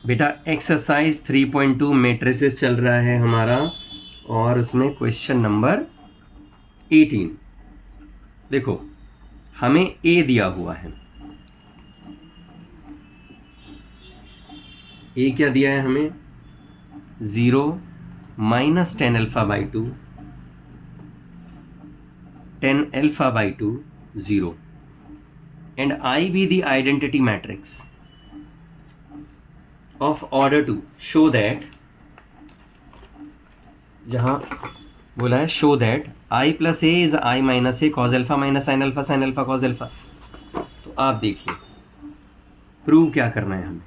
बेटा exercise 3.2 matrices चल रहा है हमारा और उसमें क्वेश्चन नंबर 18। देखो हमें ए दिया हुआ है। ए क्या दिया है हमें? 0 minus 10 alpha by 2, 10 alpha by 2, 0 and I be the identity matrix of order to show that, जहाँ बोला है show that I plus a is I minus a cos alpha minus sin alpha sin alpha cos alpha। तो आप देखिए prove क्या करना है हमें।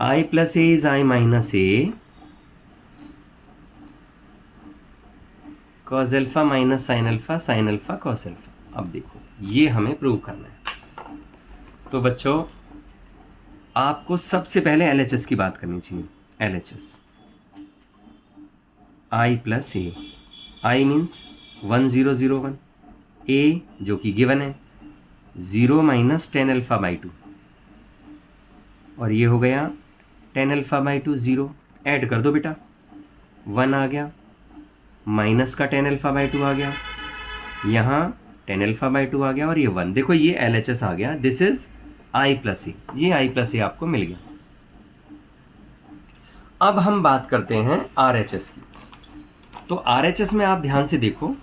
I plus a is I minus a cos alpha minus sin alpha cos alpha। अब देखो ये हमें प्रूव करना है। तो बच्चों आपको सबसे पहले LHS की बात करनी चाहिए। LHS I plus A, I means 1001, ए जो कि गिवन है 0 माइनस 10 अल्फा बाई 2 और ये हो गया 10 अल्फा बाई 2, 0 ऐड कर दो बेटा, 1 आ गया, माइनस का 10 अल्फा बाई 2 आ गया, यहाँ 10 अल्फा बाई 2 आ गया और ये 1। देखो ये LHS आ गया। दिस इज I प्लस ए, ये I प्लस ए आपको मिल गया। अब हम बात करते हैं RHS की। तो RHS में आप ध्यान से देखो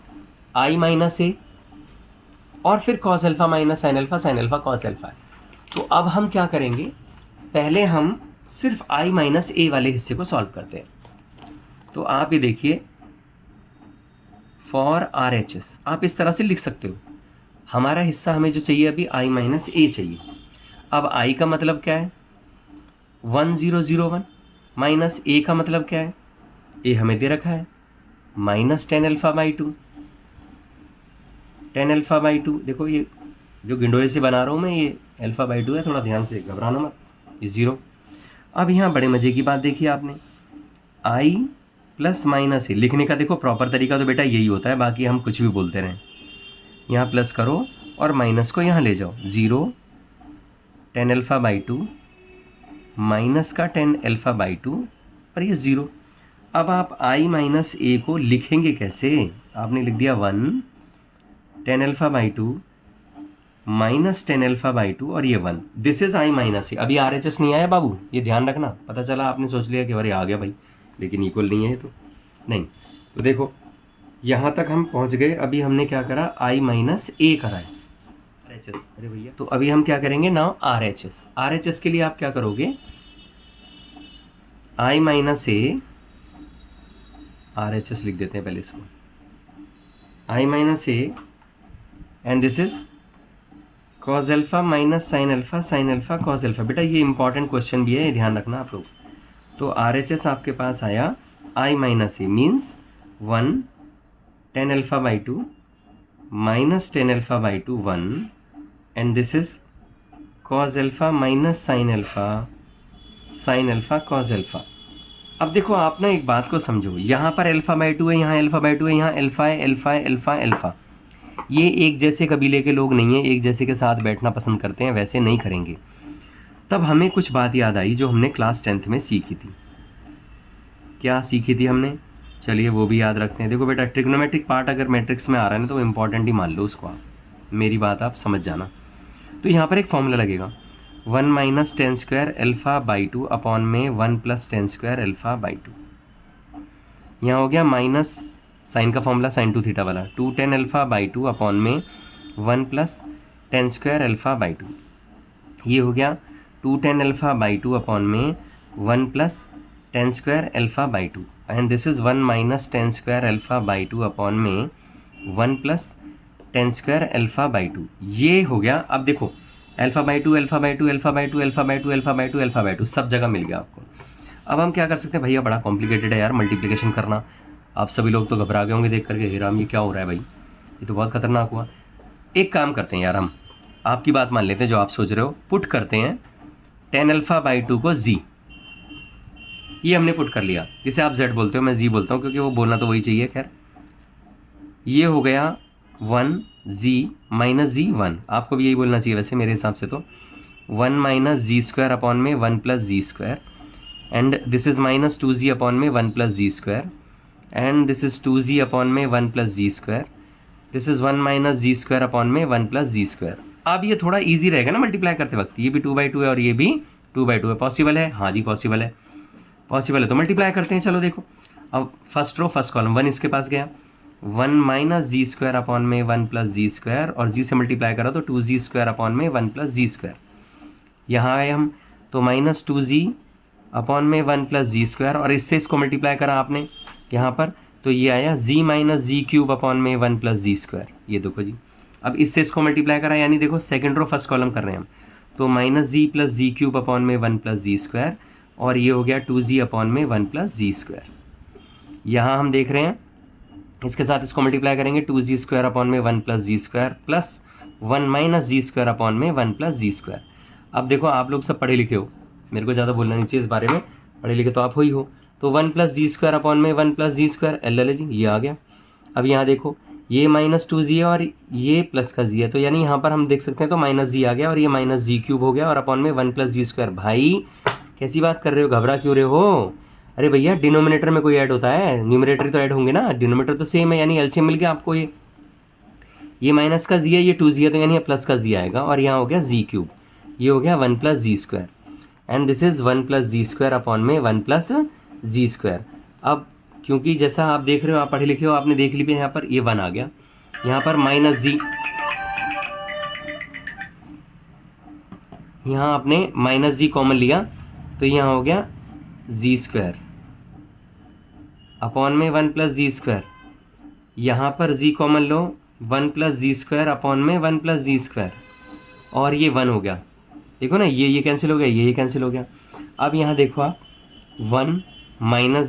I माइनस ए और फिर cos alpha minus sin alpha cos alpha है। तो अब हम क्या करेंगे, पहले हम सिर्फ I माइनस ए वाले हिस्से को सॉल्व करते हैं। तो आप ये देखिए फॉर RHS आप इस तरह से लिख सकते हो, हमारा हिस्सा हमें जो चाहिए अभी I माइनस ए चाहिए। अब I का मतलब क्या है 1001 माइनस ए का मतलब क्या है, ए हमें दे रखा है minus 10 alpha by 2, 10 alpha by 2। देखो ये जो गिंडोए से बना रहा हूँ मैं, ये अल्फा बाई 2 है, थोड़ा ध्यान से घबराना मत, ये 0। अब यहाँ बड़े मज़े की बात देखिए आपने, I प्लस माइनस ए लिखने का देखो प्रॉपर तरीका तो बेटा यही होता है, बाकी हम कुछ भी बोलते रहें। यहाँ प्लस करो और माइनस को यहाँ ले जाओ, 0 10 अल्फा बाई 2 माइनस का 10 अल्फा बाई 2 और ये 0। अब आप I माइनस ए को लिखेंगे कैसे? आपने लिख दिया 1 10 alpha by 2 minus 10 alpha by 2 और ये 1। दिस इज़ I माइनस ए। अभी RHS नहीं आया बाबू, ये ध्यान रखना। पता चला आपने सोच लिया कि अरे आ गया भाई, लेकिन इक्वल नहीं है ये तो नहीं। तो देखो यहाँ तक हम पहुँच गए। अभी हमने क्या करा, I माइनस ए करा है RHS। अरे भैया तो अभी हम क्या करेंगे नाउ RHS। RHS के लिए आप क्या करोगे, I माइनस ए, RHS लिख देते हैं पहले इसको, I minus A and this is cos alpha minus sin alpha cos alpha. बेटा ये इंपॉर्टेंट क्वेश्चन भी है, ये ध्यान रखना आप लोग। तो RHS आपके पास आया I minus A means 1 10 alpha by 2 minus 10 alpha by 2 1 and this is cos alpha minus sin alpha cos alpha. अब देखो आप ना एक बात को समझो, यहाँ पर अल्फा बाई 2 है, यहाँ अल्फा बाई 2 है, यहाँ अल्फा है, अल्फा है, अल्फा अल्फा। ये एक जैसे कबीले के लोग नहीं हैं, एक जैसे के साथ बैठना पसंद करते हैं, वैसे नहीं करेंगे। तब हमें कुछ बात याद आई जो हमने क्लास 10th में सीखी थी। क्या सीखी थी हमने? चलिए वो भी याद रखते हैं। देखो बेटा ट्रिग्नोमेट्रिक पार्ट अगर मैट्रिक्स में आ रहा है ना तो इम्पॉर्टेंट ही मान लो उसको, आप मेरी बात आप समझ जाना। तो यहाँ पर एक फॉर्मूला लगेगा 1 minus 10 square alpha by 2 upon में 1 प्लस 10 स्क्वायर अल्फ़ा बाई 2। यहाँ हो गया माइनस साइन का फॉर्मूला साइन 2 थीटा वाला, 2 10 अल्फ़ा बाई 2 अपॉन में 1 प्लस 10 स्क्वायर अल्फ़ा बाई 2। ये हो गया 2 10 अल्फ़ा बाई 2 अपॉन में 1 plus 10 square alpha by 2 and this is 1 minus 10 square alpha by 2 upon में 1 प्लस 10 स्क्वायर अल्फ़ा बाई 2। ये हो गया। अब देखो alpha by 2 alpha by 2 alpha by 2 alpha by 2 alpha by 2 alpha by 2 सब जगह मिल गया आपको। अब हम क्या कर सकते हैं, भैया बड़ा कॉम्प्लिकेटेड है यार मल्टीप्लिकेशन करना। आप सभी लोग तो घबरा गए होंगे देख करके, हे राम ये क्या हो रहा है भाई, ये तो बहुत खतरनाक हुआ। एक काम करते हैं यार, हम आपकी बात मान लेते हैं जो आप सोच रहे हो, पुट करते हैं 10 अल्फ़ा बाई 2 को z। ये हमने पुट कर लिया, जिसे आप z बोलते हो, मैं z बोलता हूँ क्योंकि वो बोलना तो वही चाहिए। खैर ये हो गया 1 z माइनस z 1, आपको भी यही बोलना चाहिए वैसे मेरे हिसाब से। तो 1 माइनस जी स्क्वायर अपॉन में 1 plus z square, and this is minus 2z upon में 1 plus z square, and this is 2z upon में 1 plus z square, this is 1 minus z square upon में 1 प्लस जी स्क्वायर। अब ये थोड़ा easy रहेगा ना multiply करते वक्त, ये भी 2/2 है और ये भी 2/2 है। पॉसिबल है? हाँ जी पॉसिबल है, पॉसिबल है, तो मल्टीप्लाई करते हैं। चलो देखो, अब फर्स्ट रो फर्स्ट कॉलम 1 इसके पास गया, 1 माइनस जी स्क्वायर अपॉन में 1 प्लस जी स्क्वायर, और जी से मल्टीप्लाई करा तो 2z स्क्वायर अपॉन में 1 प्लस जी स्क्वायर। यहाँ आए हम तो माइनस 2z अपॉन में 1 प्लस जी स्क्वायर, और इससे इसको मल्टीप्लाई करा आपने यहाँ पर, तो ये आया z माइनस जी क्यूब अपॉन में 1 प्लस जी स्क्वायर। ये देखो जी, अब इससे इसको मल्टीप्लाई करा, यानी देखो सेकंड रो फर्स्ट कॉलम कर रहे हैं हम, तो माइनस जी प्लस जी क्यूब अपॉन में 1 प्लस जी स्क्वायर, और ये हो गया 2z अपॉन में 1 प्लस जी स्क्वायर। यहाँ हम देख रहे हैं इसके साथ इसको मल्टीप्लाई करेंगे, 2z स्क्वायर अपॉन में 1 plus z square plus 1 minus z square upon में 1 प्लस जी स्क्वायर। अब देखो आप लोग सब पढ़े लिखे हो, मेरे को ज़्यादा बोलना नहीं चाहिए इस बारे में, पढ़े लिखे तो आप हो ही हो, तो 1 प्लस जी स्क्वायर अपॉन में 1 plus z square, L G ये आ गया। अब यहाँ देखो ये माइनस 2z है और ये प्लस का जी है, तो यानी यहाँ पर हम देख सकते हैं तो माइनस जी आ गया, और ये माइनस जी क्यूब हो गया, और अपॉन में 1 प्लस जी स्क्वायर। भाई कैसी बात कर रहे हो, घबरा क्यों रहे हो? अरे भैया डिनोमिनेटर में कोई ऐड होता है, न्यूमरेटर तो ऐड होंगे ना, डिनोमिनेटर तो सेम है, यानी एलसीएम मिल गया आपको। ये माइनस का जी है, ये 2z है, तो यानी ये प्लस का जी आएगा, और यहाँ हो गया जी क्यूब, ये हो गया 1 plus z square, and this is 1 plus z square upon में 1 प्लस जी स्क्वायर। अब क्योंकि जैसा आप देख रहे हो, आप पढ़े लिखे हो, आपने देख लिया यहाँ पर ये 1 आ गया, यहाँ पर माइनस जी, यहाँ आपने माइनस जी कॉमन लिया, तो यहाँ हो गया जी स्क्वायर अपॉन में 1 प्लस जी स्क्वायर, यहाँ पर जी कॉमन लो, 1 प्लस जी स्क्वायर अपॉन में 1 प्लस जी स्क्वायर, और ये 1 हो गया। देखो ना, ये कैंसिल हो गया, ये कैंसिल हो गया। अब यहाँ देखो आप 1 माइनस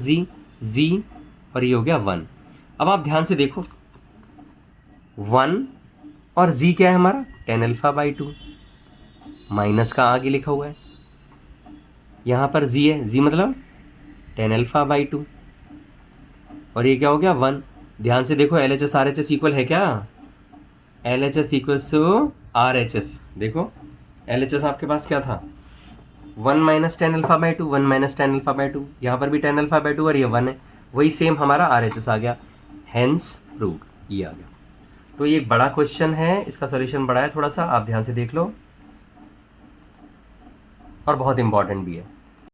जी, और ये हो गया 1। अब आप ध्यान से देखो 1 और जी क्या है हमारा, tan α/2, माइनस का आगे लिखा हुआ है, यहाँ पर जी है, जी मतलब tan α/2, और ये क्या हो गया 1। ध्यान से देखो LHS RHS इक्वल है क्या, LHS इक्वल्स टू RHS। देखो LHS आपके पास क्या था, 1 माइनस tan α/2, 1 माइनस tan α/2, यहाँ पर भी tan α/2 और ये 1 है, वही सेम हमारा RHS आ गया, हेंस प्रूव्ड, ये आ गया। तो ये एक बड़ा क्वेश्चन है, इसका सॉल्यूशन बड़ा है थोड़ा सा, आप ध्यान से देख लो, और बहुत इंपॉर्टेंट भी है।